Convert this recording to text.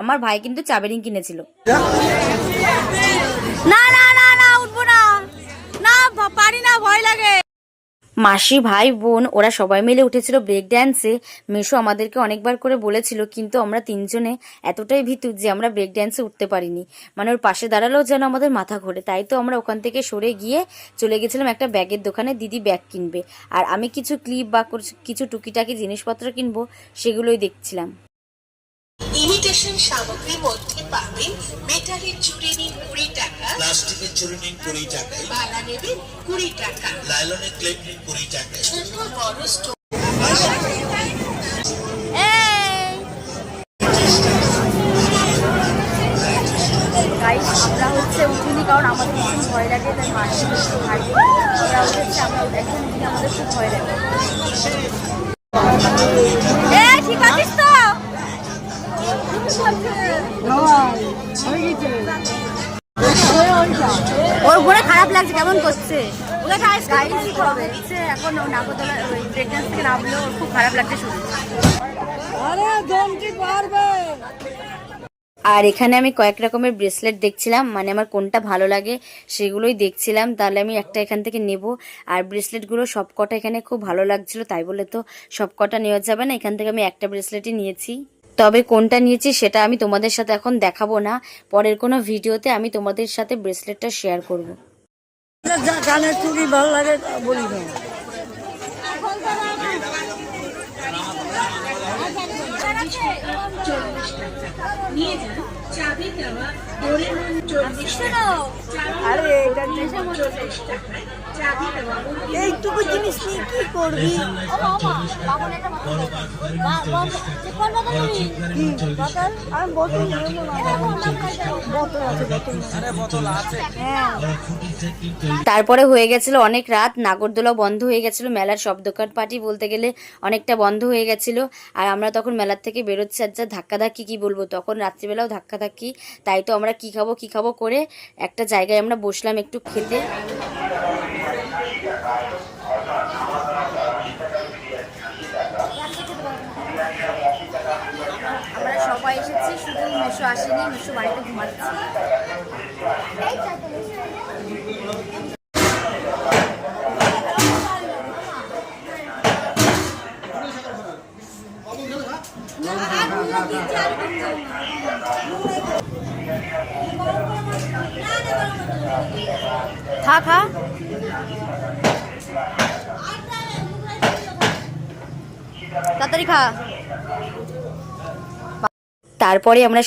আমার ভাই কিন্তু চাবেরিং কিনেছিল। না না না না উঠবো না, না পারি না, ভয় লাগে। মাসি, ভাই, বোন ওরা সবাই মিলে উঠেছিল ব্রেক ড্যান্সে। মেশো আমাদেরকে অনেকবার করে বলেছিল, কিন্তু আমরা তিনজনে এতটাই ভীতু যে আমরা ব্রেক ড্যান্সে উঠতে পারিনি। মানে ওর পাশে দাঁড়ালেও যেন আমাদের মাথা ঘোরে। তাই তো আমরা ওখান থেকে সরে গিয়ে চলে গেছিলাম একটা ব্যাগের দোকানে। দিদি ব্যাগ কিনবে আর আমি কিছু ক্লিপ বা কিছু টুকিটাকি জিনিসপত্র কিনবো, সেগুলোই দেখছিলাম। ইমিটেশন সামগ্রীর মধ্যে পাবেন মেটালের চুড়ি নিন 20 টাকা, প্লাস্টিকের চুড়ি নিন 20 টাকা, বালা নেবেন 20 টাকা, লাইলনের ক্লিপ নিন 20 টাকা, ছোট বড় স্টোন। আমরা হচ্ছে উঠিনি, কারণ আমাদের ভীষণ ভয় লাগে। তাই মাসি ভাই ওরা উঠেছে, আমরা এখন উঠিনি, আমাদের খুব ভয় লাগে। ঠিক আছিস তো? ওর ঘুরে খারাপ লাগছে, কেমন করছে এখন নাগরদোলা ব্রেক ড্যান্স থেকে নামলেও খুব খারাপ লাগছে শুনে। আর এখানে আমি কয়েক রকমের ব্রেসলেট দেখছিলাম, মানে আমার কোনটা ভালো লাগে সেগুলোই দেখছিলাম। তাহলে আমি একটা এখান থেকে নেব। আর ব্রেসলেটগুলো সব কটা এখানে খুব ভালো লাগছিল, তাই বলে তো সব কটা নেওয়া যাবে না। এখান থেকে আমি একটা ব্রেসলেটই নিয়েছি। তবে কোনটা নিয়েছি সেটা আমি তোমাদের সাথে এখন দেখাবো না, পরের কোনো ভিডিওতে আমি তোমাদের সাথে ব্রেসলেটটা শেয়ার করব। গানের চুড়ি ভালো লাগে বলি না। এইটুকু জিনিস নিয়ে কি করবি? তারপরে হয়ে গেছিল অনেক রাত, নাগরদোলা বন্ধ হয়ে গেছিল, মেলার সব দোকানপাটি বলতে গেলে অনেকটা বন্ধ হয়ে গেছিল। আর আমরা তখন মেলার থেকে বেরোচ্ছি, আর যা ধাক্কাধাক্কি কি বলবো, তখন রাত্রিবেলাও ধাক্কাধাক্কি। তাই তো আমরা কি খাবো করে একটা জায়গায় আমরা বসলাম একটু খেতে। আমরা সবাই এসেছি, শুধু মেশো আসেনি, মেশো বাড়িতে ঘুমাচ্ছে। খা খা। তাড়াতাড়ি খা। তারপরে আমরা